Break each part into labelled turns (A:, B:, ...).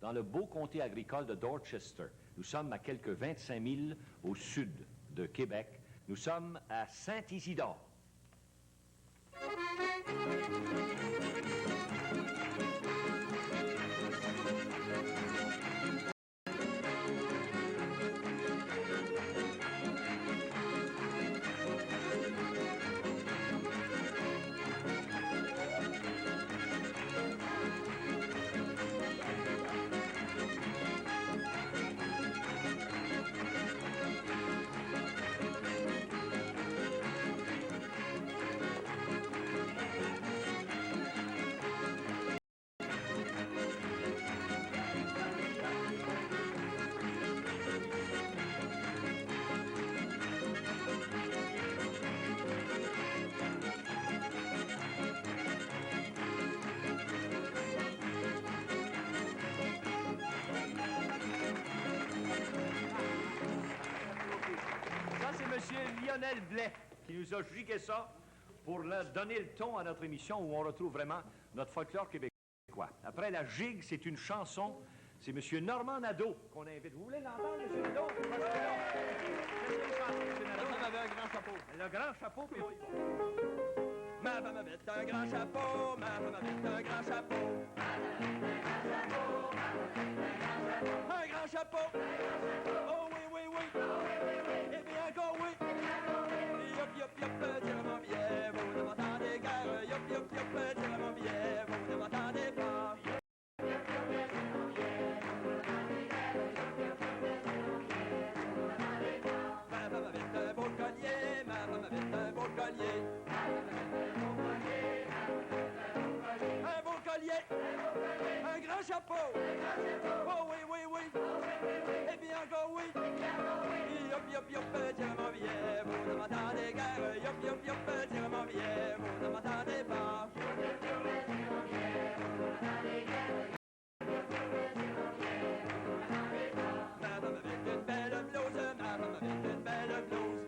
A: dans le beau comté agricole de Dorchester. Nous sommes à quelques 25 000 au sud de Québec. Nous sommes à Saint-Isidore. Lionel Blais, qui nous a gigué ça pour donner le ton à notre émission où on retrouve vraiment notre folklore québécois. Après la gigue, c'est une chanson. C'est M. Normand Nadeau qu'on invite. Vous voulez l'entendre, M. Nadeau? Qu'est-ce qu'il chante, M. Nadeau? Ma femme avait un grand chapeau. Le grand chapeau, puis ma femme avait un grand chapeau, ma femme avait un grand chapeau. Un grand chapeau. Oh oui, oui, oui. Eh bien encore oui. Yop, yop, yop, tirez-moi bien, vous ne m'entendez guère. Yop, yop, yop, tirez-moi bien, vous ne m'entendez pas. Ma femme avait un beau collier, ma femme avait un beau collier. Un beau collier, un grand chapeau. Oh oui, oui, oui. Eh bien encore oui. Yop, yop, yop, tirez-moi bien, vous ne m'entendez guère. Yop, yop, yop, tirez-moi bien, vous ne m'entendez pas. Ma femme avec une belle blouse, ma femme avec une belle blouse.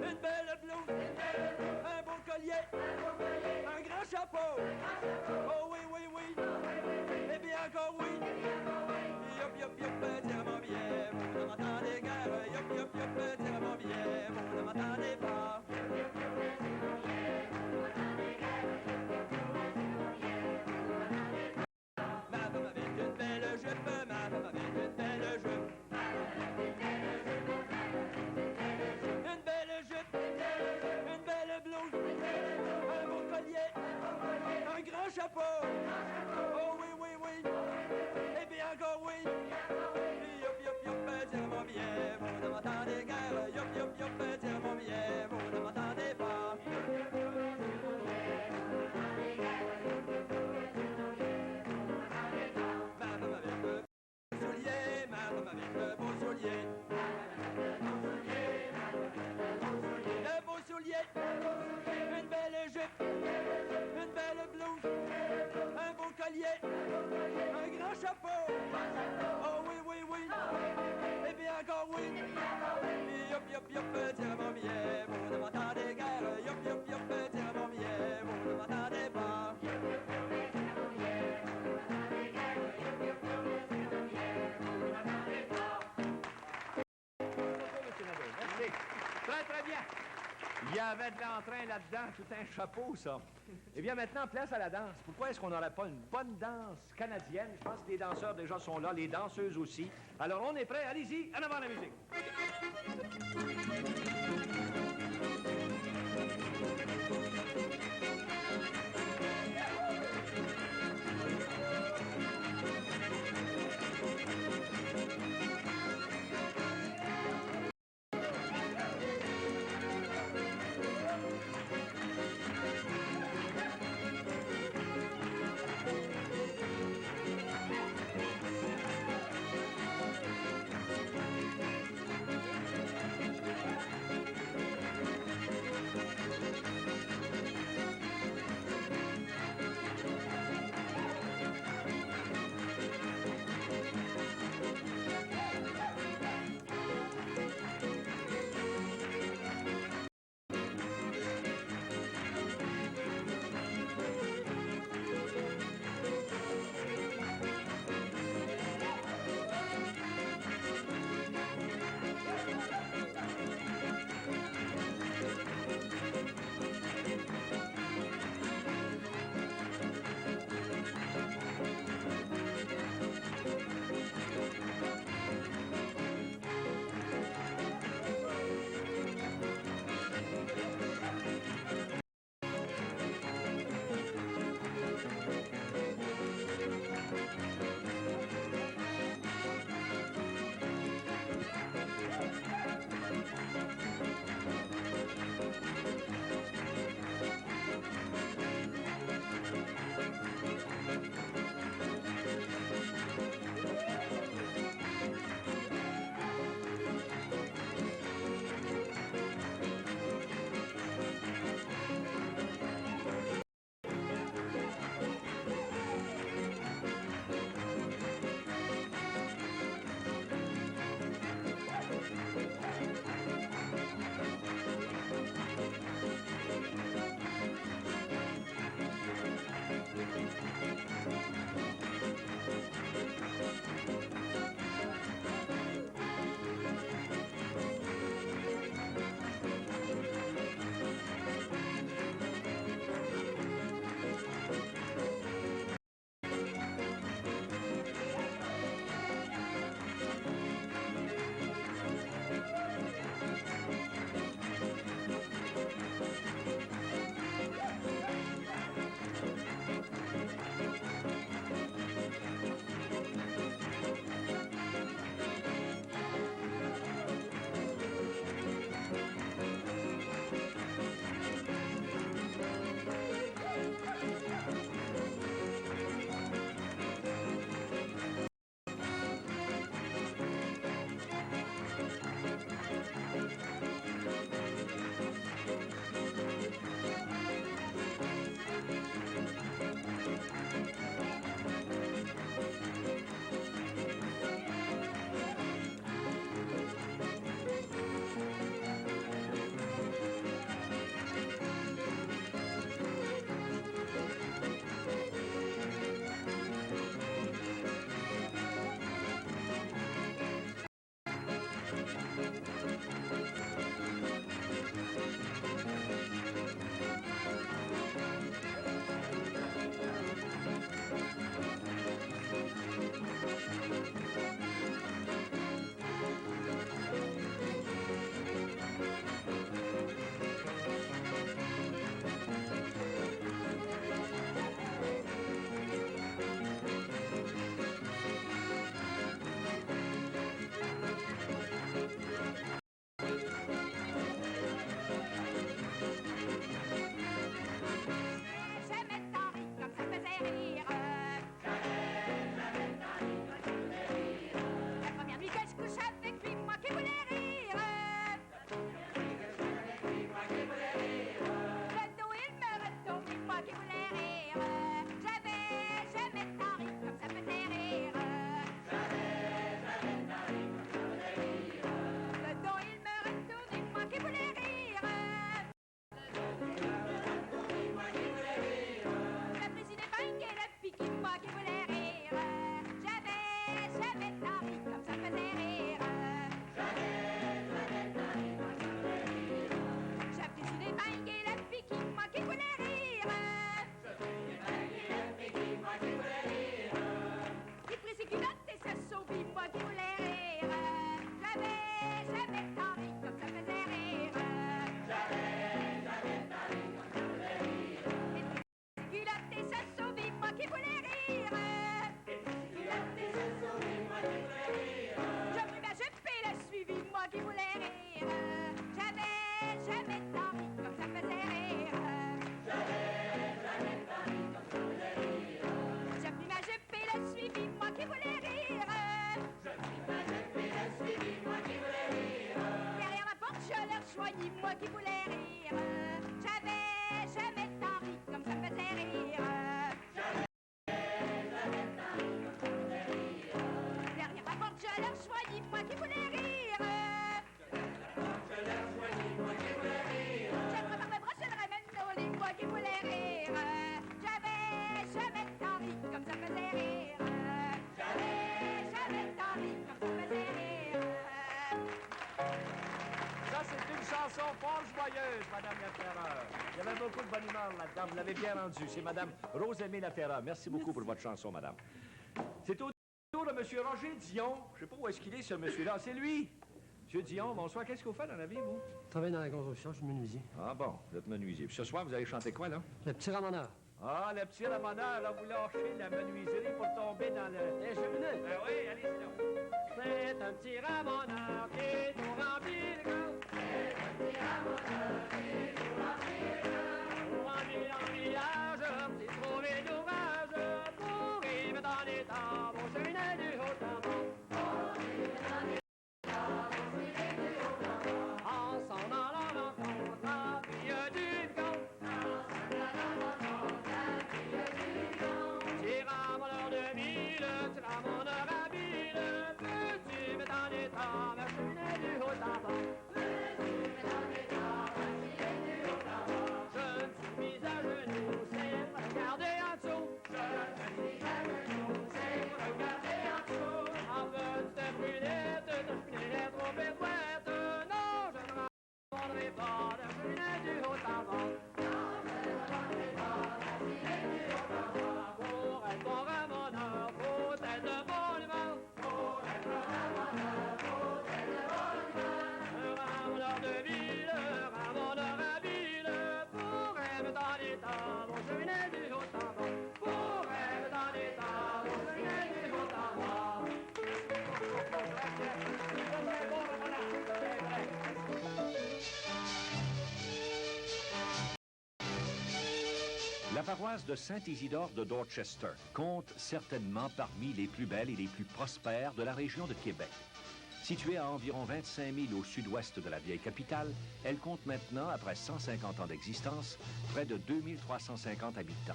A: Une belle blouse, un beau collier, un grand chapeau. Oh oui, oui, oui. Eh bien encore oui. Yop, yop, yop, tirez-moi bien, vous ne m'entendez guère. Yop, yop, yop, tirez-moi bien, vous ne m'entendez pas. Ma femme avec une belle jupe, ma femme avec une belle jupe. Une belle jupe, une belle blouse, un beau collier, un grand chapeau. Oh oui, oui, oui. Eh bien encore oui. Yop, yop, yop, tirez-moi bien, vous ne m'entendez guère. Yop, yop, yop, tirez-moi bien, vous ne m'entendez pas. Ma femme avec un beau soulier, ma femme avec un beau soulier. Un beau soulier, une belle jupe, une belle blouse, un beau collier, un grand chapeau. Oh oui, oui, oui. Eh bien encore oui. Yop, yop, yop, tirez-moi bien, vous ne m'entendez guère. Yop, yop, yop, tirez-moi bien, vous ne m'entendez pas. Merci. Très, très bien. Il y avait de l'entrain là-dedans, tout un chapeau, ça. Eh bien, maintenant, place à la danse. Pourquoi est-ce qu'on n'aurait pas une bonne danse canadienne? Je pense que les danseurs déjà sont là, les danseuses aussi. Alors, on est prêts. Allez-y, en avant la musique.
B: choisi, moi qui voulais rire. J'avais jamais tant ri comme ça me faisait rire. Derrière la porte, je leur choisis, moi qui voulais rire. Je prépare mes bras, je le ramène au lit, moi qui voulais rire. J'avais jamais tant ri comme ça me faisait rire. J'avais jamais tant ri comme ça me faisait rire.
A: Ça, c'est une chanson fort joyeuse, Madame Laferreur. Il y avait beaucoup de bonne humeur là-dedans. Vous l'avez bien rendue. C'est Madame Rose-Aimée Laferreur. Merci beaucoup pour votre chanson, Madame. C'est au tour de Monsieur Roger Dion. Je ne sais pas où est-ce qu'il est, ce monsieur-là. C'est lui. Monsieur Dion, bonsoir. Qu'est-ce que vous faites dans la vie, vous?
C: Je travaille dans la construction, je suis menuisier.
A: Ah bon, vous êtes menuisier. Puis ce soir, vous allez chanter quoi, là?
C: Le petit ramoneur.
A: Ah, le petit ramoneur, là, vous lâchez la menuiserie pour tomber dans le...
C: Les cheminées.
A: Ben oui, allez-y, là.
C: C'est un petit ramoneur qui nous remplit le cœur. C'est un petit ramoneur qui nous remplit le cœur. Pour remplir en village, c'est trouver d'ouvrage. Pour vivre dans les temps, mon cheminée du Haut-Tampon. En s'en allant rencontre la fille du camp. Petit ramoneur de ville, petit ramoneur habile, peux-tu me donner ta ma cheminée du Haut-Tampon? Peux-tu me donner ta ma cheminée du Haut-Tampon? Je me suis mis à genoux, c'est pour regarder en dessous. Je me suis mis à genoux, c'est pour regarder en dessous. En petite brunette, ta cheminée trop pérouette. Non, je ne répondrai pas la cheminée du Haut-Tampon. Non, je ne répondrai pas la cheminée du Haut-Tampon. Pour être bon ramoneur, faut être de bonne humeur. Pour être bon ramoneur, faut être de bonne humeur. Un ramoneur de ville, un ramoneur habile, pourrait me donner temps, mon cheminée du Haut-Tampon. Pourrait me donner temps, mon cheminée du Haut-Tampon.
A: La paroisse de Saint-Isidore de Dorchester compte certainement parmi les plus belles et les plus prospères de la région de Québec. Située à environ 25 000 au sud-ouest de la vieille capitale, elle compte maintenant, après 150 ans d'existence, près de 2350 habitants.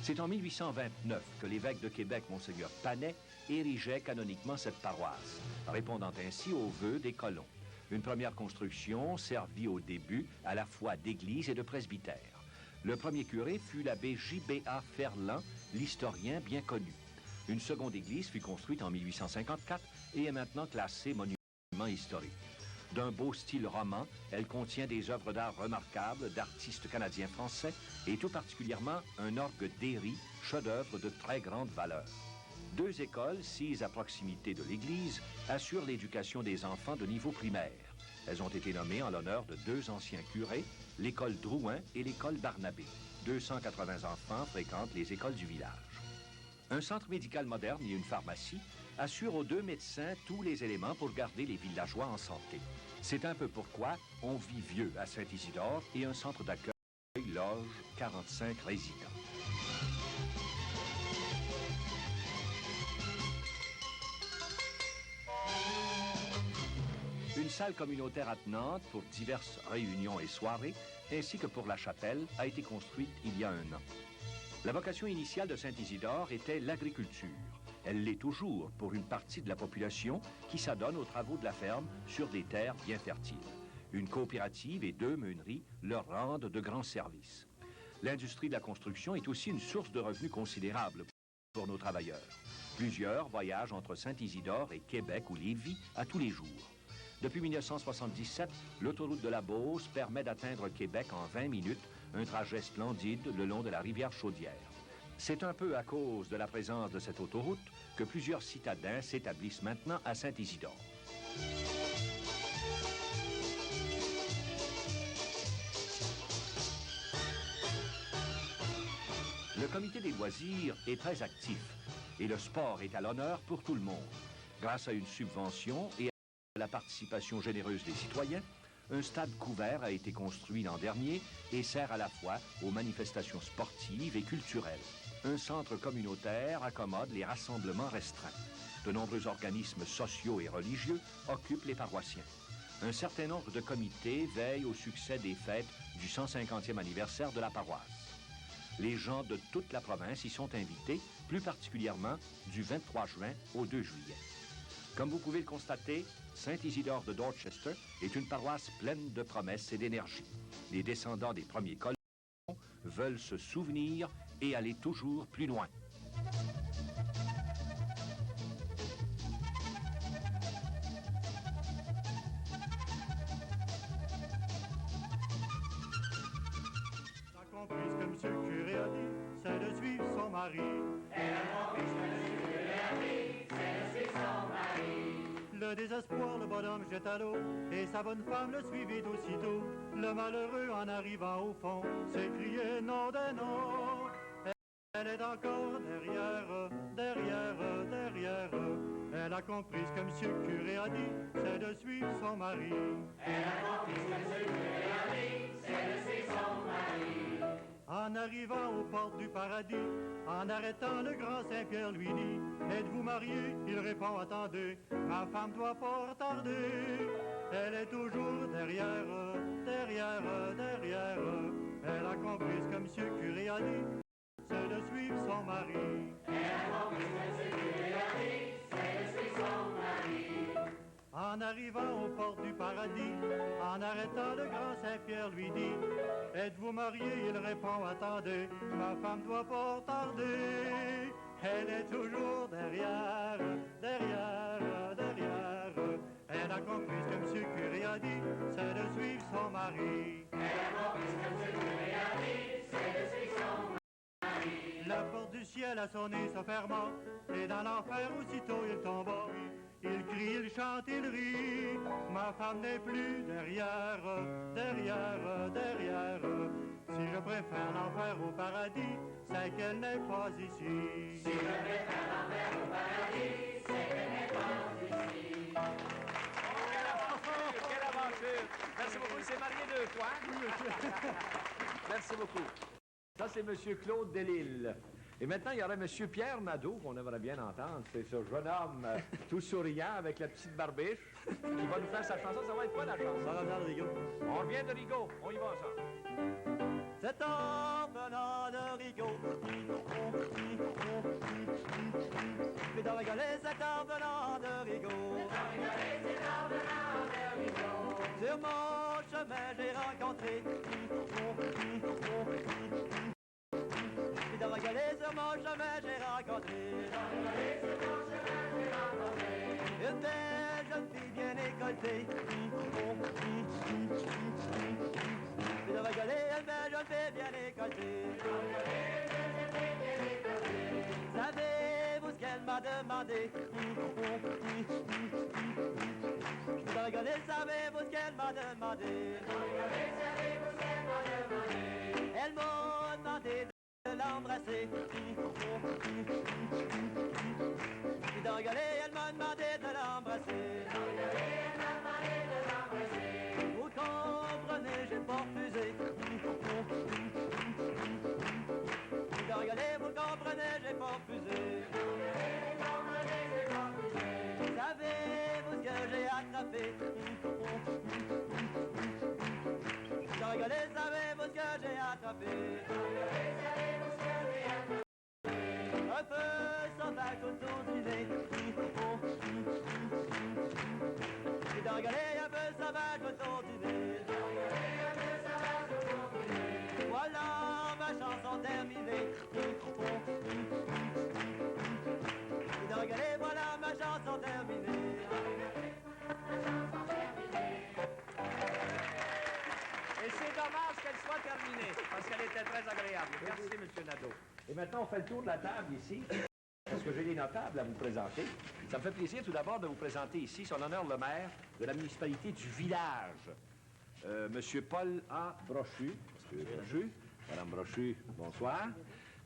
A: C'est en 1829 que l'évêque de Québec, Monseigneur Panet, érigeait canoniquement cette paroisse, répondant ainsi aux vœux des colons. Une première construction servit au début à la fois d'église et de presbytère. Le premier curé fut l'abbé J.B.A. Ferland, l'historien bien connu. Une seconde église fut construite en 1854 et est maintenant classée monument historique. D'un beau style roman, elle contient des œuvres d'art remarquables d'artistes canadiens-français et tout particulièrement un orgue d'Héry, chef-d'œuvre de très grande valeur. Deux écoles, sises à proximité de l'église, assurent l'éducation des enfants de niveau primaire. Elles ont été nommées en l'honneur de deux anciens curés, l'école Drouin et l'école Barnabé. 280 enfants fréquentent les écoles du village. Un centre médical moderne et une pharmacie assurent aux deux médecins tous les éléments pour garder les villageois en santé. C'est un peu pourquoi on vit vieux à Saint-Isidore et un centre d'accueil loge 45 résidents. Une salle communautaire attenante pour diverses réunions et soirées, ainsi que pour la chapelle, a été construite il y a 1 an. La vocation initiale de Saint-Isidore était l'agriculture. Elle l'est toujours pour une partie de la population qui s'adonne aux travaux de la ferme sur des terres bien fertiles. Une coopérative et 2 meuneries leur rendent de grands services. L'industrie de la construction est aussi une source de revenus considérable pour nos travailleurs. Plusieurs voyagent entre Saint-Isidore et Québec ou Lévis à tous les jours. Depuis 1977, l'autoroute de la Beauce permet d'atteindre Québec en 20 minutes, un trajet splendide le long de la rivière Chaudière. C'est un peu à cause de la présence de cette autoroute que plusieurs citadins s'établissent maintenant à Saint-Isidore. Le comité des loisirs est très actif et le sport est à l'honneur pour tout le monde. Grâce à une subvention et à la participation généreuse des citoyens, un stade couvert a été construit l'an dernier et sert à la fois aux manifestations sportives et culturelles. Un centre communautaire accommode les rassemblements restreints. De nombreux organismes sociaux et religieux occupent les paroissiens. un certain nombre de comités veillent au succès des fêtes du 150e anniversaire de la paroisse. Les gens de toute la province y sont invités, plus particulièrement du 23 juin au 2 juillet. Comme vous pouvez le constater, Saint-Isidore de Dorchester est une paroisse pleine de promesses et d'énergie. Les descendants des premiers colons veulent se souvenir et aller toujours plus loin.
D: La comprise que monsieur le curé a dit, c'est de suivre son mari. Elle a compris ce que monsieur le curé a dit, c'est de suivre son mari. Le désespoir, le bonhomme jette à l'eau, et sa bonne femme le suivit aussitôt. Le malheureux, en arrivant au fond, s'écriait nom de nom. Elle est encore derrière. Elle a compris ce que monsieur le curé a dit, c'est de suivre son mari. Elle a compris ce que monsieur le curé a dit, c'est de suivre son mari. En arrivant aux portes du paradis, en arrêtant le grand Saint-Pierre lui dit, êtes-vous marié? Il répond, attendez, ma femme doit pas tarder. Elle est toujours derrière. Elle a compris ce que monsieur le curé a dit, c'est de suivre son mari. Elle a compris ce que monsieur le curé a dit, c'est de suivre son mari. En arrivant aux portes du paradis, en arrêtant le grand Saint-Pierre lui dit, êtes-vous marié? Il répond, attendez, ma femme doit pas tarder. Elle est toujours derrière. Elle a compris ce que monsieur le curé a dit, c'est de suivre son mari. Elle a compris ce que monsieur le curé a dit, c'est de suivre son mari. La porte du ciel a sonné se fermant, et dans l'enfer aussitôt il tomba. Il crie, il chante, il rit, ma femme n'est plus derrière. Si je préfère l'enfer au paradis, c'est qu'elle n'est pas ici. Si je préfère l'enfer au paradis, c'est qu'elle n'est pas ici.
A: Quelle aventure! Merci beaucoup. Il s'est marié 2 fois. Merci beaucoup. Ça, c'est M. Claude Delisle. Et maintenant, il y aurait M. Pierre Nadeau, qu'on aimerait bien entendre. C'est ce jeune homme tout souriant avec la petite barbiche qui va nous faire sa chanson. Ça va être quoi, la chanson?
D: Ça revient de Rigaud.
A: On revient de Rigaud. On y va, ça.
D: C'est en venant de Rigaud. Mais dans rigoler, c'est en venant de Rigaud. Sur mon chemin, j'ai rencontré. Mais dans rigoler, sur mon chemin, j'ai rencontré. Une belle jeune fille bien écoltée. Mais dans rigoler, une belle jeune fille bien écoltée. Savez-vous ce qu'elle m'a demandé? Je vais rigoler, savez-vous ce qu'elle m'a demandé? Elle m'a demandé de l'embrasser. Je vais rigoler, elle m'a demandé de l'embrasser. Vous comprenez, j'ai pas refusé. Je vais rigoler, vous comprenez, j'ai pas refusé. Savez-vous ce que j'ai attrapé? Je rigolais, savez-vous ce que j'ai attrapé? Un peu sauvage autour du nez. J'ai rigolé, un peu sauvage autour du nez. Voilà ma chanson terminée. J'ai rigolé, voilà ma chanson terminée.
A: Et c'est dommage qu'elle soit terminée, parce qu'elle était très agréable. Merci, M. Nadeau. Et maintenant, on fait le tour de la table ici, parce que j'ai des notables à vous présenter. Ça me fait plaisir tout d'abord de vous présenter ici son honneur le maire de la municipalité du village, M. Paul A. Brochu. Madame Brochu, bonsoir.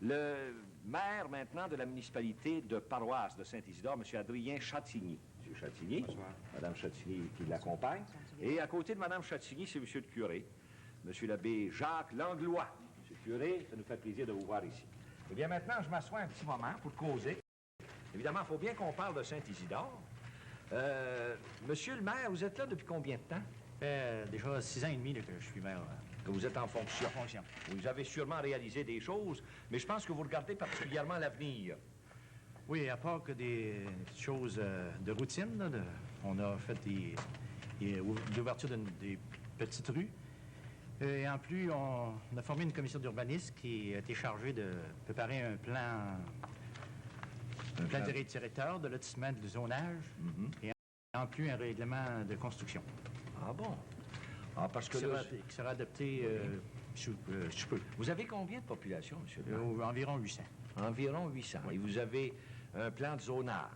A: Le maire maintenant de la municipalité de paroisse de Saint-Isidore, M. Adrien Chatigny. M. Chatigny, bonsoir. Madame Chatigny qui l'accompagne. Et à côté de Madame Chatigny, c'est M. le curé, M. l'abbé Jacques Langlois. M. le curé, ça nous fait plaisir de vous voir ici. Eh bien, maintenant, je m'assois un petit moment pour causer. Évidemment, il faut bien qu'on parle de Saint-Isidore. Monsieur le maire, vous êtes là depuis combien de temps?
E: Ça fait déjà 6 ans et demi là, que je suis maire
A: Que vous êtes en fonction.
E: en fonction.
A: Vous avez sûrement réalisé des choses, mais je pense que vous regardez particulièrement l'avenir.
E: Oui, à part que des choses de routine, là, on a fait l'ouverture des petites rues. Et en plus, on a formé une commission d'urbanisme qui a été chargée de préparer un plan directeur de lotissement de zonage et en plus un règlement de construction.
A: Ah bon? Ah, parce que
E: Qui
A: là,
E: sera adopté sous peu.
A: vous avez combien de population, monsieur le maire?
E: Environ 800.
A: Environ 800. Et vous avez un plan de zonage.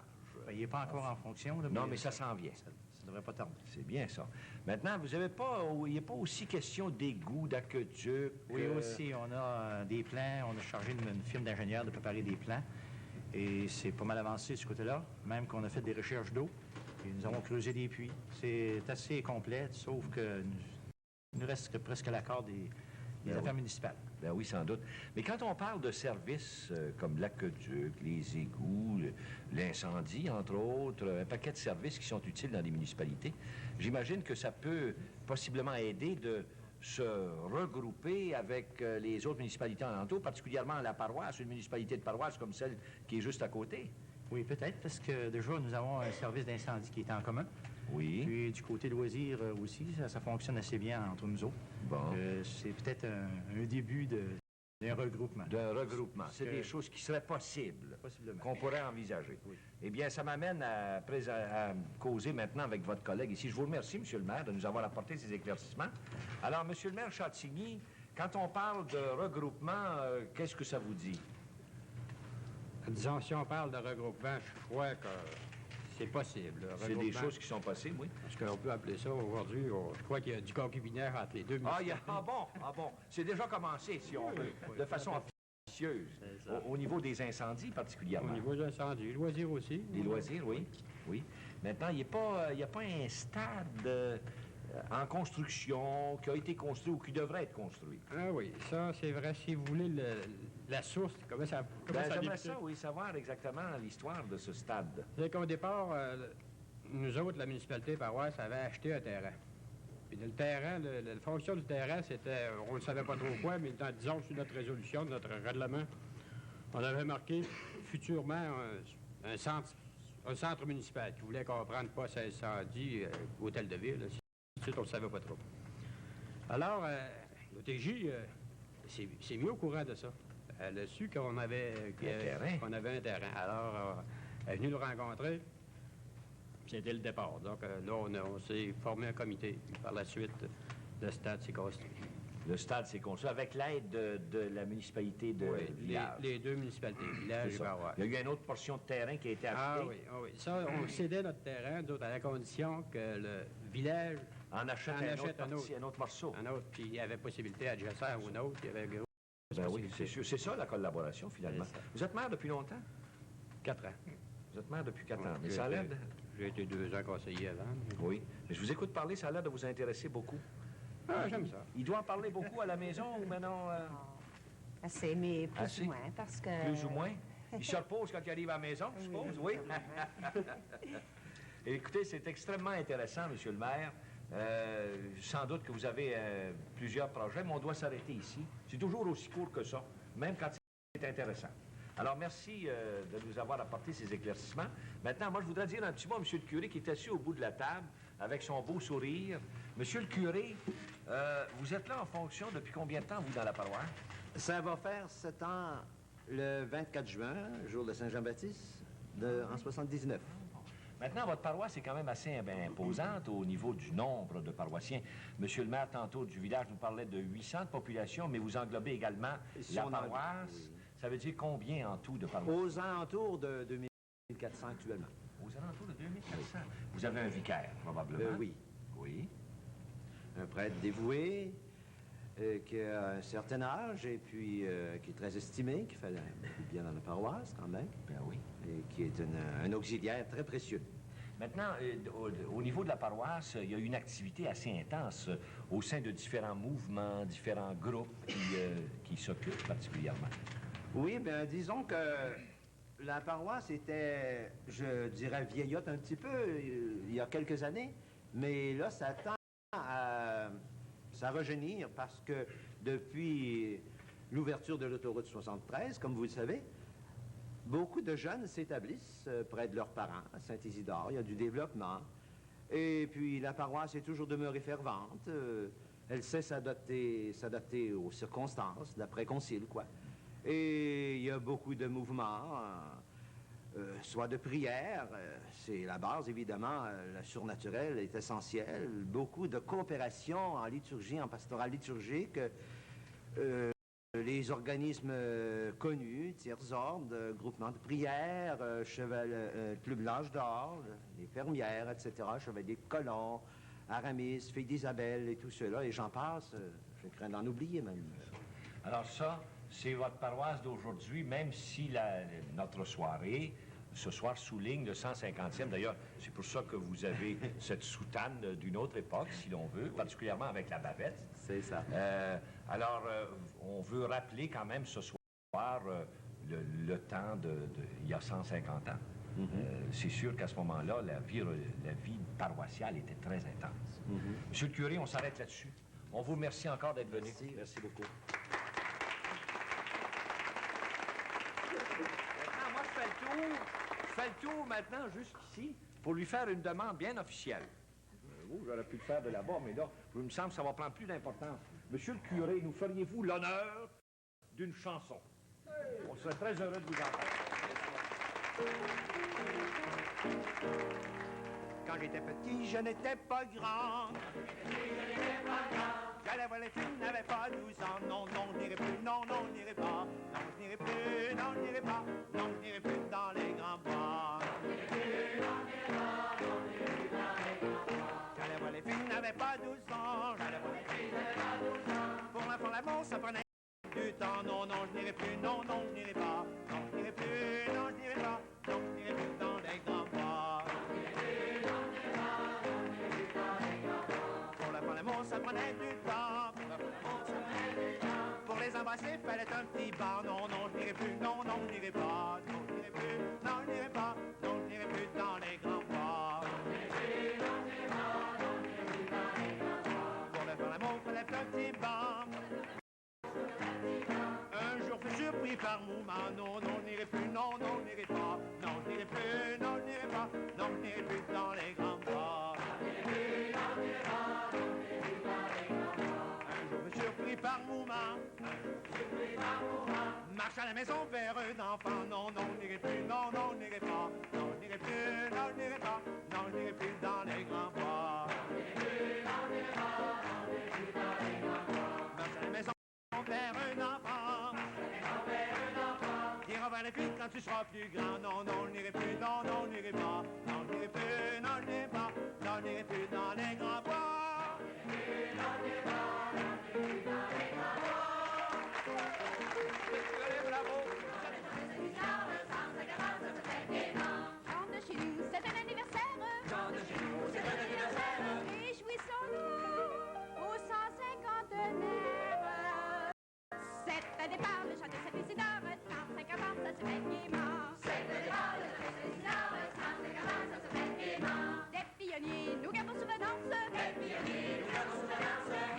E: Ben, il n'est pas encore en fonction. Là,
A: Non, mais ça s'en vient.
E: Ça ne devrait pas tarder.
A: C'est bien ça. Maintenant, vous avez pas, il n'y a pas aussi question d'égout, d'aqueduc.
E: Oui, aussi, on a des plans. On a chargé une firme d'ingénieurs de préparer des plans. Et c'est pas mal avancé de ce côté-là, même qu'on a fait des recherches d'eau. Et nous avons creusé des puits. C'est assez complet, sauf que nous reste presque l'accord des affaires municipales.
A: Ben oui, sans doute. Mais quand on parle de services comme l'aqueduc, les égouts, l'incendie, entre autres, un paquet de services qui sont utiles dans les municipalités, j'imagine que ça peut possiblement aider de se regrouper avec les autres municipalités alentours, particulièrement la paroisse, une municipalité de paroisse comme celle qui est juste à côté.
E: Oui, peut-être, parce que déjà, nous avons un service d'incendie qui est en commun.
A: Oui.
E: Puis du côté loisirs aussi, ça fonctionne assez bien entre nous autres.
A: Bon.
E: C'est peut-être un début d'un regroupement.
A: D'un regroupement. C'est des choses qui seraient possibles,
E: Possiblement.
A: qu'on pourrait envisager.
E: Oui.
A: Eh bien, ça m'amène à causer maintenant avec votre collègue ici. Je vous remercie, Monsieur le maire, de nous avoir apporté ces éclaircissements. Alors, Monsieur le maire Chatigny, quand on parle de regroupement, qu'est-ce que ça vous dit?
F: Disons, si on parle de regroupement, je crois que c'est possible. Le
A: C'est des
F: regroupement,
A: choses qui sont possibles, oui.
F: Parce qu'on peut appeler ça aujourd'hui, je crois qu'il y a du concubinaire entre les deux.
A: Ah bon. C'est déjà commencé, si on veut, de façon officieuse, au niveau des incendies particulièrement.
F: Au niveau de l'incendie, loisirs aussi.
A: Des loisirs, oui. Oui. Maintenant, il n'y a pas un stade en construction qui a été construit ou qui devrait être construit.
F: Ah oui, ça, c'est vrai. Si vous voulez la source, comment ça a
A: J'aimerais
F: débuté?
A: ça, oui, savoir exactement l'histoire de ce stade.
F: C'est qu'au départ, nous autres, la municipalité paroisse, avait acheté un terrain. Puis le terrain, la fonction du terrain, c'était, on ne savait pas trop quoi, mais disons, sur notre résolution, notre règlement, on avait marqué futurement un centre municipal qui voulait comprendre pas incendie, hôtel de ville. Ensuite, on ne savait pas trop. Alors, l'OTJ s'est mis au courant de ça. Elle a su qu'on avait un terrain. Alors, elle est venue nous rencontrer. C'était le départ. Donc, là, on s'est formé un comité. Par la suite, le stade s'est construit.
A: Le stade s'est construit avec l'aide de la municipalité de village.
F: Les deux municipalités, village
A: C'est
F: et
A: ça.
F: paroisse.
A: Il y a eu une autre portion de terrain qui a été achetée.
F: Ah oui. Ça, on cédait notre terrain, d'autres à la condition que le village
A: En achète un autre morceau.
F: un autre, puis il y avait possibilité adjacent à un autre, il y avait gros.
A: Ben oui, c'est sûr. C'est ça, la collaboration, finalement.
F: C'est ça.
A: Vous êtes maire depuis longtemps?
F: 4 ans.
A: Vous êtes maire depuis 4 ans. Mais
F: J'ai
A: ça a l'air
F: été-
A: de...
F: J'ai été 2 ans conseiller avant.
A: Oui. Mais je vous écoute parler, ça a l'air de vous intéresser beaucoup.
F: Ah, j'aime ça.
A: Il doit en parler beaucoup à la maison ou maintenant...
G: Assez, mais plus
A: Assez?
G: ou moins, parce que...
A: Plus ou moins? Il se repose quand il arrive à la maison, je suppose, oui? Écoutez, c'est extrêmement intéressant, Monsieur le maire. Sans doute que vous avez plusieurs projets, mais on doit s'arrêter ici. C'est toujours aussi court que ça, même quand c'est intéressant. Alors, merci de nous avoir apporté ces éclaircissements. Maintenant, moi, je voudrais dire un petit mot à Monsieur le curé qui est assis au bout de la table avec son beau sourire. Monsieur le curé, vous êtes là en fonction depuis combien de temps, vous, dans la paroisse?
H: Ça va faire 7 ans le 24 juin, jour de Saint-Jean-Baptiste, en 79.
A: Maintenant, votre paroisse est quand même assez imposante au niveau du nombre de paroissiens. Monsieur le maire, tantôt du village, nous parlait de 800 de population, mais vous englobez également
H: Si
A: la
H: on
A: paroisse.
H: oui.
A: Ça veut dire combien en tout de paroissiens?
H: Aux alentours de 2400 actuellement.
A: Aux alentours de 2400. Vous avez un vicaire, probablement?
H: Oui.
A: Oui.
H: Un prêtre dévoué, qui a un certain âge et puis qui est très estimé, qui fait beaucoup de bien dans la paroisse quand même,
A: Ben oui.
H: et qui est un auxiliaire très précieux.
A: Maintenant, au niveau de la paroisse, il y a une activité assez intense au sein de différents mouvements, différents groupes qui s'occupent particulièrement.
H: Oui, bien disons que La paroisse était, je dirais, vieillotte un petit peu il y a quelques années, mais là, ça tend à rajeunir parce que depuis l'ouverture de l'autoroute 73, comme vous le savez, beaucoup de jeunes s'établissent près de leurs parents, à Saint-Isidore. Il y a du développement. Et puis, la paroisse est toujours demeurée fervente. Elle sait s'adapter aux circonstances, l'après-concile, quoi. Et il y a beaucoup de mouvements, soit de prière, c'est la base, évidemment, le surnaturel est essentiel. Beaucoup de coopération en liturgie, en pastoral liturgique. Les organismes connus, tiers-ordres, groupements de prière, Club L'Âge d'Or, les fermières, etc., Chevaliers de Colomb, Aramis, Filles d'Isabelle et tout cela, et j'en passe, je crains d'en oublier même.
A: Alors ça, c'est votre paroisse d'aujourd'hui, même si notre soirée, ce soir, souligne le 150e. D'ailleurs, c'est pour ça que vous avez cette soutane d'une autre époque, si l'on veut, particulièrement avec la bavette.
H: C'est ça.
A: Alors, on veut rappeler quand même ce soir le temps il y a 150 ans. C'est sûr qu'à ce moment-là, la vie paroissiale était très intense. Monsieur le curé, on s'arrête là-dessus. On vous remercie encore d'être venu.
H: Merci beaucoup.
A: Maintenant, moi, je fais le tour maintenant, jusqu'ici, pour lui faire une demande bien officielle. J'aurais pu le faire de là-bas, mais là, il me semble que ça va prendre plus d'importance. Monsieur le curé, nous feriez-vous l'honneur d'une chanson? On serait très heureux de vous entendre.
D: Quand j'étais petit, je n'étais pas grand. J'allais voir les filles, n'avais pas 12 ans. Non, non, je n'irai plus, non, non, je n'irai pas. Non, je n'irai plus, non, je n'irai pas. Non, je n'irai plus dans les grands bois. J'allais voir les filles, n'avais pas 12 ans. J'allais voir les filles, n'avais pas 12 ans. Pour la faire l'amour, ça prenait du temps. Non, non, je n'irai plus, non, non, je n'irai pas. Non, je n'irai plus, non, je n'irai pas. Non, je n'irai plus dans les grands bois. Pour la faire l'amour, ça prenait du temps. Pour les embrasser, fallait un petit bar. Non, non, je n'irai plus, non, non, je n'irai pas. Non, je n'irai plus, non, je n'irai pas. Non, je n'irai plus dans les grands bois. Pour le faire l'amour, fallait un petit bar. Un jour, fut surpris par mouvement. Non, non, je n'irai plus, non, non, je n'irai pas. Non, je n'irai plus, non, je n'irai pas. Non, je n'irai plus dans les grands bois. Un jour, fut surpris par mouvement. Marche à la maison vers un enfant. Non, non, je n'irai plus, non, non, je n'irai pas. Non, je n'irai plus, non, je n'irai pas. Non, je n'irai plus dans les grands bois. Marche à la maison vers un enfant. Dira vers les filles quand tu seras plus grand. Non, non, je n'irai plus, non, non, je n'irai pas. Non, je n'irai plus, non, je n'irai pas. Non, je n'irai plus dans les grands bois.
B: Chante de chez nous, c'est un anniversaire. Réjouissons-nous au 150aire. C'est un départ, le chant de Saint-Isidore. 35 ans, ça se fait gaiement. C'est un départ, le chant de Saint-Isidore. 35 ans, ça se fait gaiement. Des pionniers, nous gardons souvenance.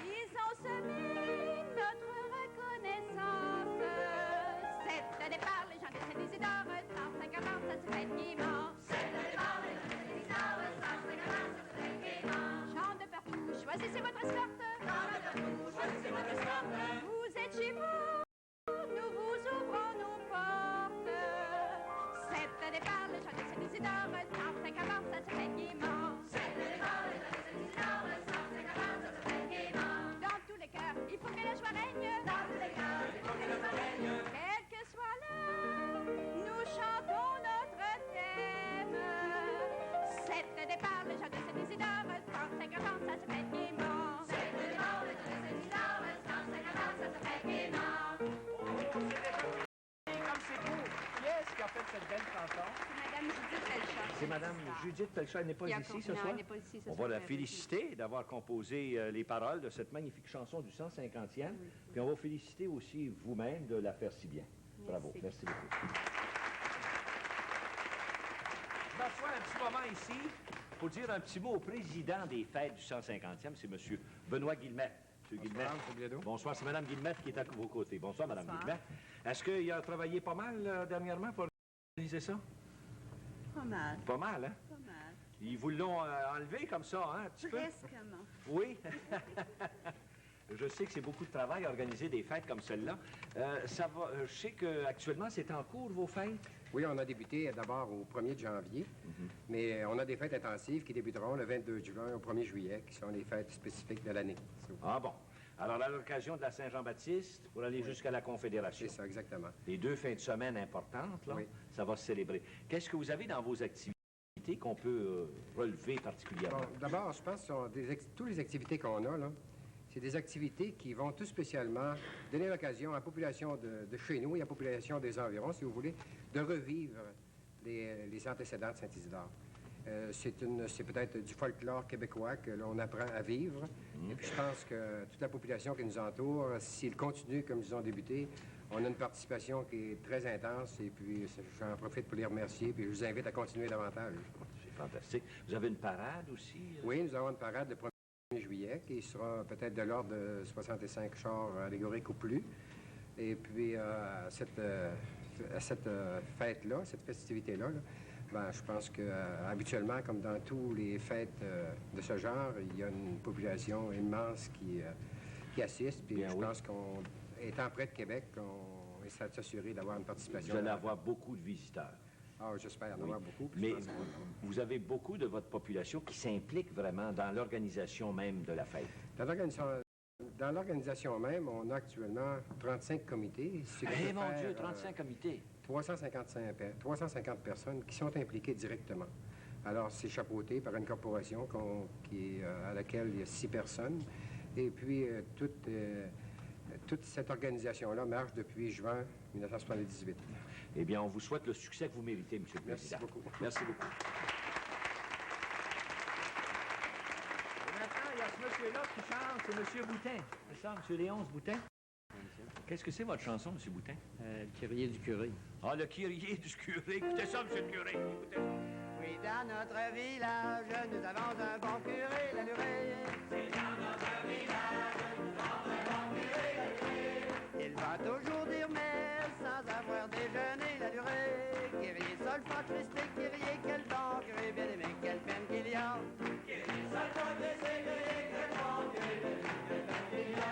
B: Ils ont semé notre reconnaissance. C'est un départ, le chant de Saint-Isidore. 35 ans, ça se fait gaiement. C'est un départ, le chant de Saint-Isidore. 35 ans, ça se fait gaiement. Chant de partout, choisissez votre escorte. Vous êtes chez vous, nous vous ouvrons nos portes. C'est un départ, le chant de Saint-Isidore. 35 ans, ça se fait gaiement. C'est un départ, le chant de Saint-Isidore. 35 ans, ça se fait gaiement. Dans tous les cœurs, il faut que la joie règne. Dans tous les cœurs, il faut que la joie règne. Quel que soit l'heure, nous chantons notre thème. C'est un départ, le chant de Saint-Isidore. 35 ans, ça se fait gaiement. C'est un départ, le chant de Saint-Isidore. 35 ans, ça se fait gaiement.
A: Comme c'est beau, qui est-ce qui a fait cette belle chanson?
G: Madame Judith Pelchat.
A: C'est Madame Judith Pelchat, elle n'est pas
G: Qui a
A: ici ce
G: non,
A: soir?
G: elle n'est pas ici ce
A: On
G: soir,
A: va la
G: mais
A: féliciter d'avoir composé les paroles de cette magnifique chanson du 150e. Puis on va féliciter aussi vous-même de la faire si bien. Bravo, merci beaucoup. m'asseoir un petit moment ici pour dire un petit mot au président des fêtes du 150e, c'est M. Benoît Guillemette. M. Guillemette.
F: M. Biédeau.
A: Bonsoir, c'est Mme Guillemette qui est à vos côtés. Bonsoir, Mme Guillemette. Est-ce qu'il a travaillé pas mal dernièrement pour organiser ça?
I: Pas mal.
A: Pas mal, hein?
I: Pas mal.
A: Ils vous l'ont enlevé comme ça, hein, un petit peu?
I: Presquement.
A: Oui. Je sais que c'est beaucoup de travail organiser des fêtes comme celle-là. Ça va. Je sais qu'actuellement, c'est en cours, vos fêtes?
J: Oui, on a débuté d'abord au 1er de janvier, mais on a des fêtes intensives qui débuteront le 22 juin au 1er juillet, qui sont les fêtes spécifiques de l'année.
A: Ah bon. Alors, à l'occasion de la Saint-Jean-Baptiste, pour aller jusqu'à la Confédération.
J: C'est ça, exactement.
A: Les 2 fins de semaine importantes, là,
J: Oui.
A: ça va se célébrer. Qu'est-ce que vous avez dans vos activités qu'on peut relever particulièrement?
J: Bon, d'abord, je pense que toutes les activités qu'on a, là, c'est des activités qui vont tout spécialement donner l'occasion à la population de chez nous et à la population des environs, si vous voulez, de revivre les antécédents de Saint-Isidore. C'est peut-être du folklore québécois que l'on apprend à vivre. Et puis je pense que toute la population qui nous entoure, s'ils continuent comme ils ont débuté, on a une participation qui est très intense. Et puis j'en profite pour les remercier. Puis je vous invite à continuer davantage.
A: C'est fantastique. Vous avez une parade aussi?
J: Oui, nous avons une parade le 1er juillet qui sera peut-être de l'ordre de 65 chars allégoriques ou plus. Et puis à cette fête-là, cette festivité-là, ben, je pense que habituellement, comme dans tous les fêtes de ce genre, il y a une population immense qui assiste. Puis je pense qu'on, étant près de Québec, on essaie de s'assurer d'avoir une participation.
A: Vous allez avoir beaucoup de visiteurs.
J: Ah, j'espère en avoir beaucoup.
A: Mais vous avez beaucoup de votre population qui s'implique vraiment dans l'organisation même de la fête.
J: Dans l'organisation même, on a actuellement 35 comités.
A: Eh mon Dieu, 35 comités!
J: 350 personnes qui sont impliquées directement. Alors, c'est chapeauté par une corporation à laquelle il y a 6 personnes. Et puis, toute cette organisation-là marche depuis juin 1978.
A: Eh bien, on vous souhaite le succès que vous méritez, M. le Président.
J: Merci beaucoup.
A: Merci beaucoup. Et maintenant, il y a ce monsieur-là qui chante, c'est M. Boutin. C'est ça, M. Léonce Boutin? Qu'est-ce que c'est votre chanson, M. Boutin?
F: Le Kyrie du curé.
A: Ah, le Kyrie du curé. Écoutez ça, M. le curé. Écoutez ça.
C: Oui, dans notre village, nous avons un bon curé, la lurée. C'est dans notre village, nous avons un bon curé, la lurée. Il va toujours dire messe sans avoir déjeuné, la lurée. Kyrie, solfa, Christé, Kyrie, quel bon curé, bien aimé, quelle peine qu'il y a. Kyrie, solfa, Christé, Kyrie, quel bon curé, bien aimé, quelle peine qu'il y a.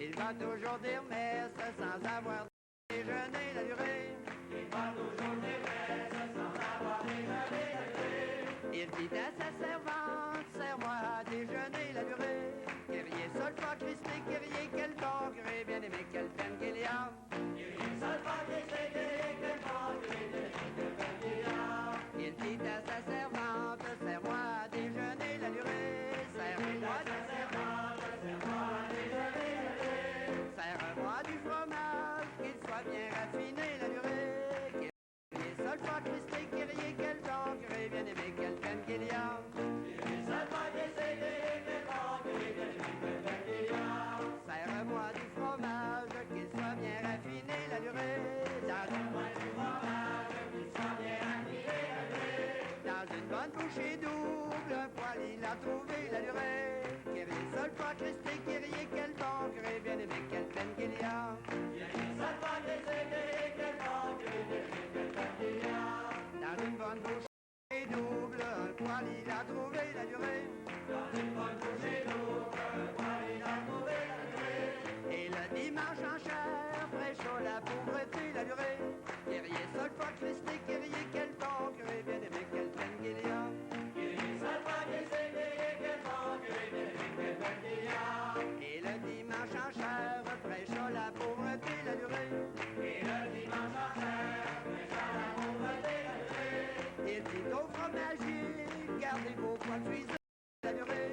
C: Il va toujours dire messe sans avoir déjeuné, la lurée. Il va toujours dire messe sans avoir déjeuné, la lurée. Il dit à sa servante, serre-moi à déjeuner, la lurée. Kyrie, solfa, Christé, Kyrie, quel bon curé, bien aimé, quelle peine qu'il y a. Kyrie, solfa, Christé, Kyrie, quel bon curé, bien aimé, quelle peine qu'il y a. Il dit à sa servante, serre-moi à déjeuner, la lurée. Serre-moi à sa servante, serre-moi à déjeuner, la lurée. Serre-moi du fromage, qu'il soit bien raffiné, la lurée. Kyrie, solfa, Christé, Kyrie, quel bon curé, bien aimé, quelle peine qu'il y a. Kyrie, solfa, Christé, Kyrie, quel bon curé, bien aimé, quelle peine qu'il y a. Serre-moi du fromage, qu'il soit bien raffiné, la lurée. Serre-moi du fromage, qu'il soit bien raffiné, la lurée. Dans une bonne bouchée double, un poil il a trouvé, la lurée. Kyrie, solfa, Christé, Kyrie, quel bon curé, bien aimé, quelle peine qu'il y a. Kyrie, solfa, Christé, Kyrie, quel bon curé, bien aimé, quelle peine qu'il y a. Dans une bonne bouchée double, un poil il a trouvé, la lurée. Dans une bonne bouchée double, un poil il a trouvé, la lurée. Et le dimanche en chair, fraîchot la pauvreté, la lurée. Kyrie, solfa, Christé, Kyrie, quel bon curé, bien aimé, quelle peine qu'il y a. Kyrie, solfa, Christé, Kyrie, quel bon curé, bien aimé, quelle peine qu'il y a. Et le dimanche en chair, fraîchot la pauvreté, la lurée. Et le dimanche en chair, fraîchot la pauvreté, la lurée. Il dit au fromager, gardez vos poils cuisés, la lurée.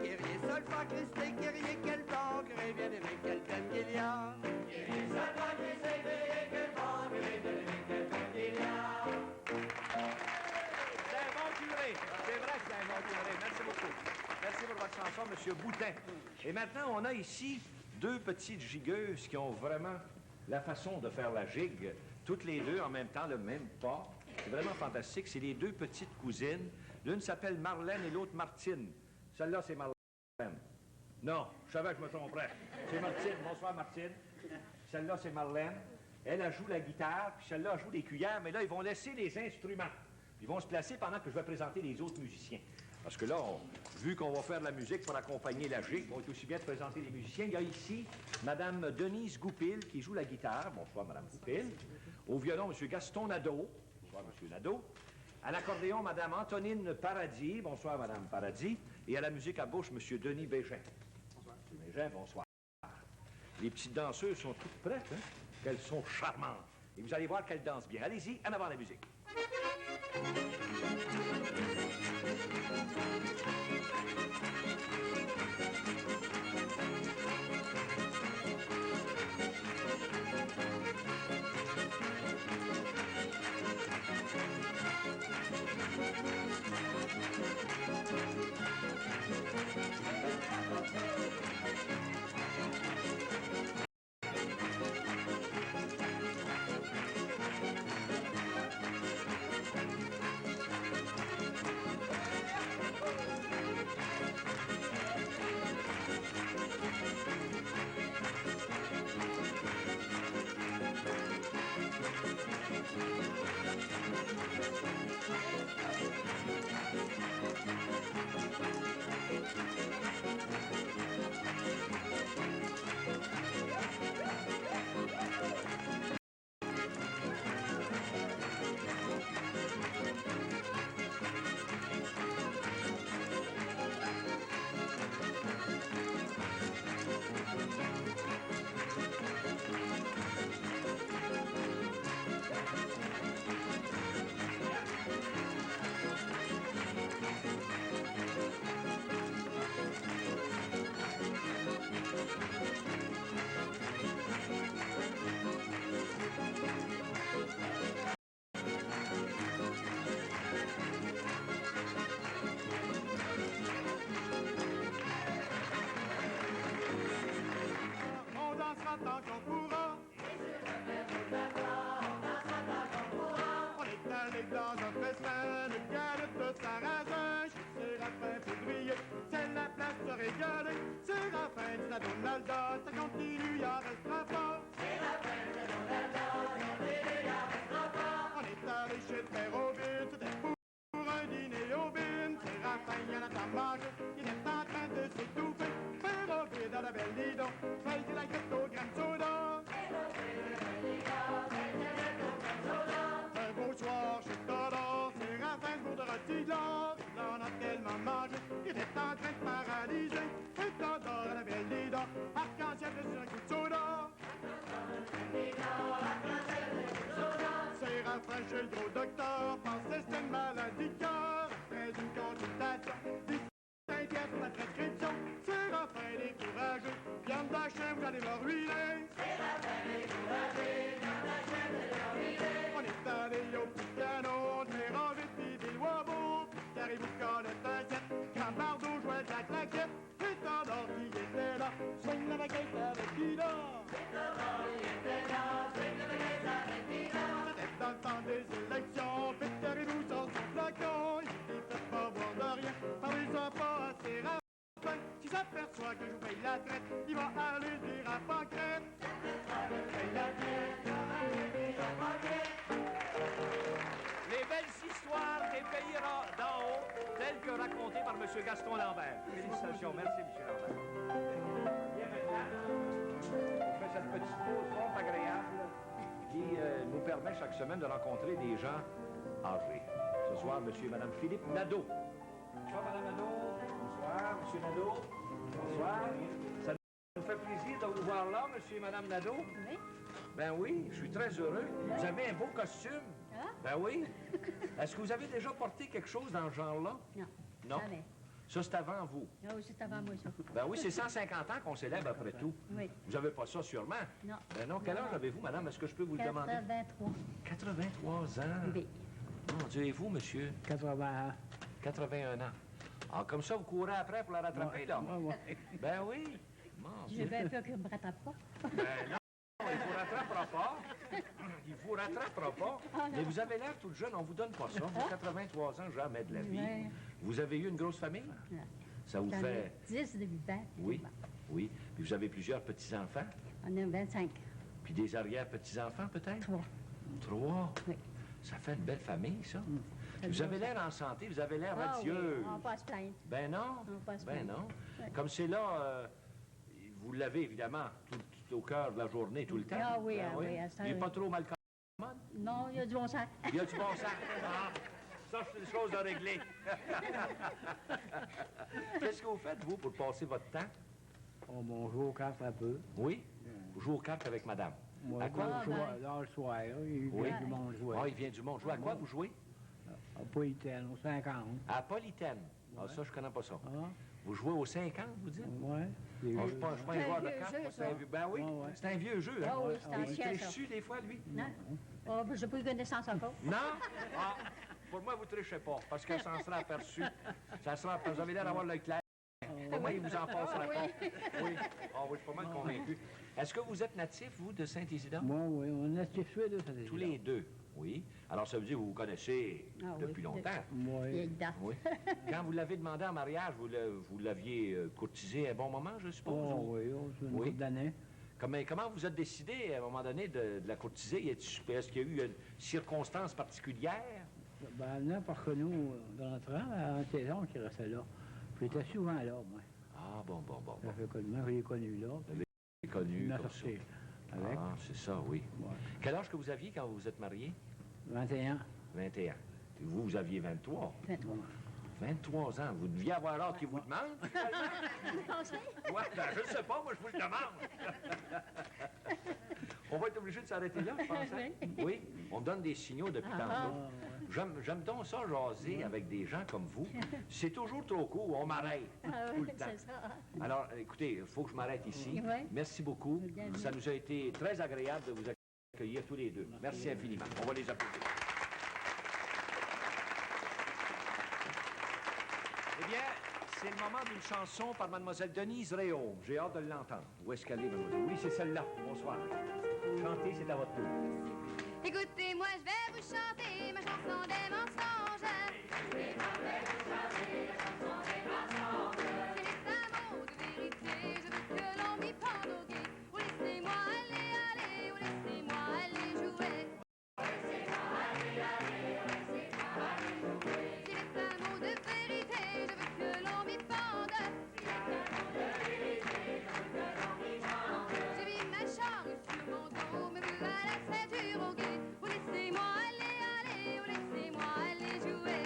C: Kyrie, solfa, Christé, Kyrie, quel bon curé, bien aimé, quelle peine qu'il y a. Kyrie, solfa, Christé, Kyrie, quel bon curé, bien aimé, quelle peine qu'il y a.
A: C'est un bon curé. C'est vrai que c'est un bon curé. Merci beaucoup. Merci pour votre chanson, M. Boutin. Et maintenant, on a ici 2 petites gigueuses qui ont vraiment la façon de faire la gigue, toutes les 2 en même temps, le même pas. C'est vraiment fantastique. C'est les deux petites cousines. L'une s'appelle Marlène et l'autre Martine. Celle-là, c'est Marlène. Non, je savais que je me tromperais. C'est Martine. Bonsoir, Martine. Celle-là, c'est Marlène. Elle joue la guitare, puis celle-là joue les cuillères, mais là, ils vont laisser les instruments. Ils vont se placer pendant que je vais présenter les autres musiciens. Parce que là, vu qu'on va faire de la musique pour accompagner la gigue, on est aussi bien de présenter les musiciens. Il y a ici Mme Denise Goupil qui joue la guitare. Bonsoir, Mme Goupil. Au violon, M. Gaston Nadeau. Bonsoir, M. Nadeau. À l'accordéon, Mme Antonine Paradis. Bonsoir, Mme Paradis. Et à la musique à bouche, M. Denis Bégin. Bonsoir. M. Bégin, bonsoir. Les petites danseuses sont toutes prêtes, hein? Qu'elles sont charmantes. Et vous allez voir qu'elles dansent bien. Allez-y, en avant la musique.
D: Tant qu'on pourra. On est allé dans un festin de galettes de Sarrasin. Séraphin février, c'est la place de régaler. Séraphin dit à Donalda, ça continue, y en restera pas. Séraphin dit à Donalda, ça continue, y en restera pas. On est allé chez le père Aubin, c'était pour un dîner au bin. Séraphin, y en a tant mangé, il est en train de s'étouffer. Père Aubin dans la belle Lidon, faisait la guette au grain de soda. Un beau soir chez Todor, Séraphin de Bourg-de-Rotiglar. Là, on a tellement mangé, il était en train de paralyser. Et Todor à la belle Lidon, arc-en-ciel sur un coup de soda. Séraphin chez le gros docteur, pensait que c'était une maladie de cœur. Après une consultation, 15 piastres pour la prescription. Séraphin découragé, viande d'achat, vous allez me ruiner. Séraphin découragé, viande d'achat, vous allez me ruiner. On est allé au petit piano, on devait enlever puis des Loiseaux. Carrez-vous connaître un set, quand Bardot jouait de la claquette. Et Todor qui était là, swing la baguette avec Dina. Et Todor qui était là, swing la baguette avec Dina. C'était dans le temps des élections, faites carrez-vous sur son flacon. Il était fait pas voir de rien, parlez-en pas à Séraphin. S'il s'aperçoit que je vous paye la traite, il va aller dire à Pancrète.
A: Les belles histoires des pays d'en haut, telles que racontées par M. Gaston Lambert. Félicitations. Merci, M. Lambert. Bien maintenant, on fait cette petite pause fort agréable qui nous permet chaque semaine de rencontrer des gens âgés. Ce soir, M. et Mme Philippe Nadeau. Bonsoir, Mme Nadeau. Bonsoir, M. Nadeau. Bonsoir. Ça nous fait plaisir de vous voir là, M. et Mme Nadeau.
G: Oui.
A: Ben oui, je suis très heureux. Vous avez un beau costume.
G: Ah?
A: Ben oui. Est-ce que vous avez déjà porté quelque chose dans ce genre-là?
G: Non.
A: Non?
G: Jamais.
A: Ça, c'est avant vous.
G: Non, c'est avant moi, ça.
A: Ben oui, c'est 150 ans qu'on célèbre après tout.
G: Oui.
A: Vous n'avez pas ça sûrement?
G: Non.
A: Ben non. Quel âge avez-vous, madame? Est-ce que je peux vous le demander?
G: 83.
A: 83 ans.
G: Oui.
A: Mon Dieu, et vous, monsieur?
F: 81.
A: 81 ans. Ah, comme ça, vous courez après pour la rattraper, là? Ben oui. Mon
G: J'ai
A: Dieu.
G: bien peur qu'il ne me rattrape pas.
A: Ben non. il vous rattrapera pas. Il vous rattrapera pas. Mais vous avez l'air toute jeune, on vous donne pas ça. Vous avez 83 ans, jamais de la vie.
K: Ouais.
A: Vous avez eu une grosse famille? Ça vous fait...
K: 10 débutants.
A: Oui, oui. Puis vous avez plusieurs petits-enfants?
K: On a 25.
A: Puis des arrière-petits-enfants, peut-être?
K: 3.
A: 3?
K: Oui.
A: Ça fait une belle famille, ça. Vous avez l'air en santé, vous avez l'air
K: Ah oui,
A: radieux.
K: on passe plein.
A: Ben non,
K: On passe
A: ben
K: plein.
A: non.
K: Ouais.
A: Comme c'est là, vous l'avez évidemment tout au cœur de la journée, tout le temps.
K: Ah oui,
A: Ben
K: ah oui, à ce
A: Il n'est
K: temps,
A: pas
K: oui.
A: trop mal commode?
K: Non, il y a du bon sens.
A: Il y a du bon sens. Ah, ça, c'est une chose à régler. Qu'est-ce que vous faites, vous, pour passer votre temps?
L: On joue aux cartes un peu.
A: Oui? Vous jouez aux cartes avec madame.
L: Moi,
A: À quoi
L: on
A: vous
L: joue
A: jouez?
L: là le soir, là, il
A: Oui.
L: vient du monde jouer.
A: Ah, il vient du monde. Jouer à quoi vous jouez?
L: À Polytaine, au 50.
A: À Polytaine. Ah, ça, je connais pas ça.
L: Ah,
A: Vous jouez au 50, vous dites?
L: ouais.
A: Ah, je suis pas un
K: C'est un
A: joueur de
K: vieux
A: cartes.
K: jeu,
A: moi, c'est
K: ça.
A: un vieux... Ben oui,
L: Ouais, ouais.
A: c'est un vieux jeu. Hein?
K: Ah oui, c'est
A: Il
K: ancien,
A: triche
K: ça.
A: dessus des fois, lui?
K: Non? Oh, ben, j'ai pas eu connaissance encore.
A: Non? Ah, pour moi, vous ne trichez pas, parce que ça en sera aperçu. Ça sera... Vous avez l'air d'avoir l'œil clair. Pour moi, il vous en passera pas. Oui. Ah oui, je suis pas mal convaincu. Est-ce que vous êtes natif, vous, de Saint-Isidore?
L: Moi, oui, on est tous les deux, ça
A: Tous les deux, oui. Alors, ça veut dire que vous vous connaissez
K: Ah oui,
A: depuis longtemps.
K: Vieille
L: Oui.
K: date.
A: Oui. Quand vous l'avez demandé en mariage, vous l'aviez courtisé à un bon moment, je suppose?
L: Oh,
A: ou-
L: oui, c'est une
A: Oui.
L: couple d'années.
A: Comment vous êtes décidé, à un moment donné, de la courtiser? Est-ce qu'il y a eu une circonstance particulière?
L: Ben non, parce que nous, dans notre rang, à la saison qui restait là. J'étais souvent là, moi.
A: Ah, bon.
L: Ça fait que moi, je l'ai connu là.
A: C'est connu
L: Il m'a
A: comme ça.
L: sorti avec.
A: Ah, c'est ça, oui.
L: Ouais.
A: Quel âge que vous aviez quand vous vous êtes marié?
L: 21.
A: 21. Et vous aviez 23.
K: 23.
A: 23 ans. Vous deviez avoir l'âge qui vous demande, finalement? Ouais, ben, je ne sais pas, moi, je vous le demande. On va être obligé de s'arrêter là, je pense. Hein? Oui, on donne des signaux depuis tantôt. J'aime donc ça, jaser avec des gens comme vous. C'est toujours trop court, on m'arrête
K: Ah
A: tout
K: oui,
A: le temps.
K: c'est ça.
A: Alors, écoutez, il faut que je m'arrête ici.
K: Oui.
A: Merci beaucoup.
K: Bienvenue.
A: Ça nous a été très agréable de vous accueillir tous les deux. Merci infiniment. On va les applaudir. Eh bien, c'est le moment d'une chanson par Mademoiselle Denise Réaume. J'ai hâte de l'entendre. Où est-ce qu'elle est, mademoiselle? Oui, c'est celle-là. Bonsoir. Chantez, c'est à votre tour.
B: Écoutez-moi, je vais vous chanter ma chanson des mensonges. C'est un mot de vérité, je veux que l'on m'y pende au guet. Oh, laissez-moi aller, oh, laissez-moi aller jouer. C'est un mot de vérité, je veux que l'on m'y pende. J'ai mis ma charrue sur mon dos, me voilà à la ceinture au guet. Oh, laissez-moi aller, oh, laissez-moi aller jouer.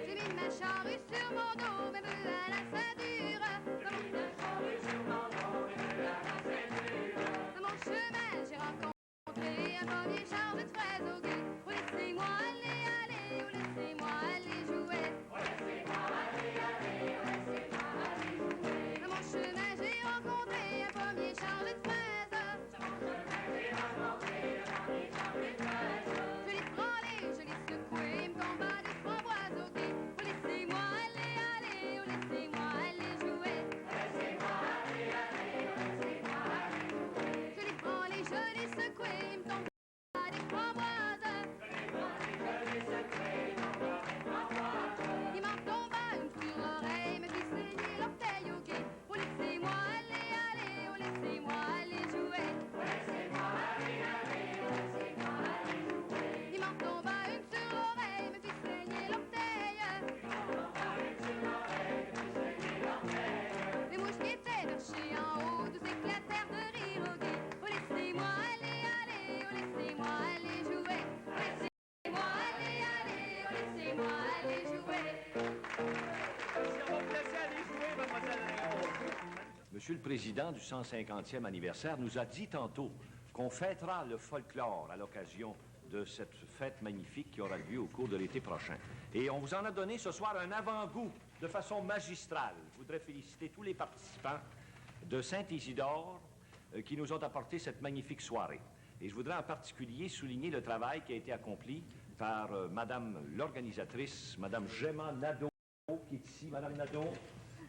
B: J'ai mis ma charrue sur mon dos, me voilà à la ceinture. Dans mon chemin, j'ai rencontré un pommier chargé de fraises au guet. Oh, laissez-moi aller, oh, laissez-moi aller jouer. Dans mon chemin, j'ai rencontré un pommier chargé de fraises. Je l'ai frôlé, je l'ai secoué, il me tomba des framboises au guet. Oh, laissez-moi aller, oh, laissez-moi aller jouer. Je l'ai frôlé, je l'ai secoué, il me tomba des framboises. Il m'en tomba une sur l'oreille, me fit saigner l'orteil au guet. Oh, laissez-moi aller, oh, laissez-moi aller jouer. Il m'en tomba une sur l'oreille, me fit saigner l'orteil. Les mouches qui étaient perchées en haut, tous éclatèrent de rire au guet. Oh, laissez-moi aller, oh, laissez-moi aller jouer. Oh, laissez-moi aller, oh, laissez-moi aller jouer.
A: On va vous laisser aller jouer, mademoiselle Réaume. Monsieur le Président du 150e anniversaire nous a dit tantôt qu'on fêtera le folklore à l'occasion de cette fête magnifique qui aura lieu au cours de l'été prochain. Et on vous en a donné ce soir un avant-goût de façon magistrale. Je voudrais féliciter tous les participants de Saint-Isidore qui nous ont apporté cette magnifique soirée. Et je voudrais en particulier souligner le travail qui a été accompli par Madame l'organisatrice, Madame Gemma Nadeau, qui est ici. Madame Nadeau,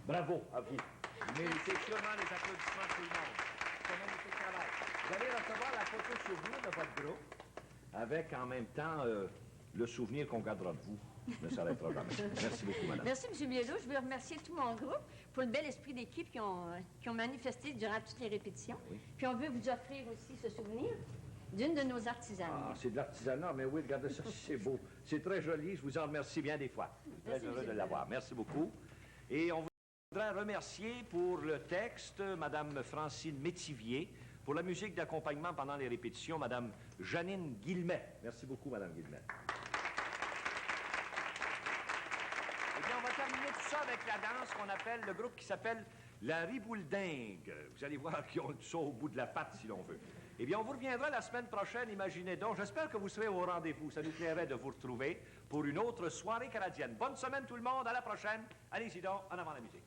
A: bravo à vous. Vous méritez sûrement les applaudissements de tout le monde. C'est un magnifique travail. Vous allez recevoir la photo souvenir de votre groupe, avec en même temps le souvenir qu'on gardera de vous. Ne s'arrêtera jamais. Merci beaucoup, madame.
M: Merci, M. Biello. Je veux remercier tout mon groupe pour le bel esprit d'équipe qu'ils ont manifesté durant toutes les répétitions.
A: Oui.
M: Puis on veut vous offrir aussi ce souvenir d'une de nos artisanes.
A: Ah, c'est de l'artisanat, mais oui, regardez ça, c'est beau. C'est très joli, je vous en remercie bien des fois. Je suis très
M: Merci,
A: heureux de
M: monsieur.
A: l'avoir. Merci beaucoup. Et on voudrait remercier pour le texte Mme Francine Métivier, pour la musique d'accompagnement pendant les répétitions, Mme Janine Guillemette. Merci beaucoup, Mme Guillemette. Eh bien, on va terminer tout ça avec la danse qu'on appelle, le groupe qui s'appelle la Ribouledingue. Vous allez voir qu'ils ont tout ça au bout de la patte, si l'on veut. Eh bien, on vous reviendra la semaine prochaine, imaginez donc. J'espère que vous serez au rendez-vous. Ça nous plairait de vous retrouver pour une autre soirée canadienne. Bonne semaine tout le monde, à la prochaine. Allez-y donc, en avant la musique.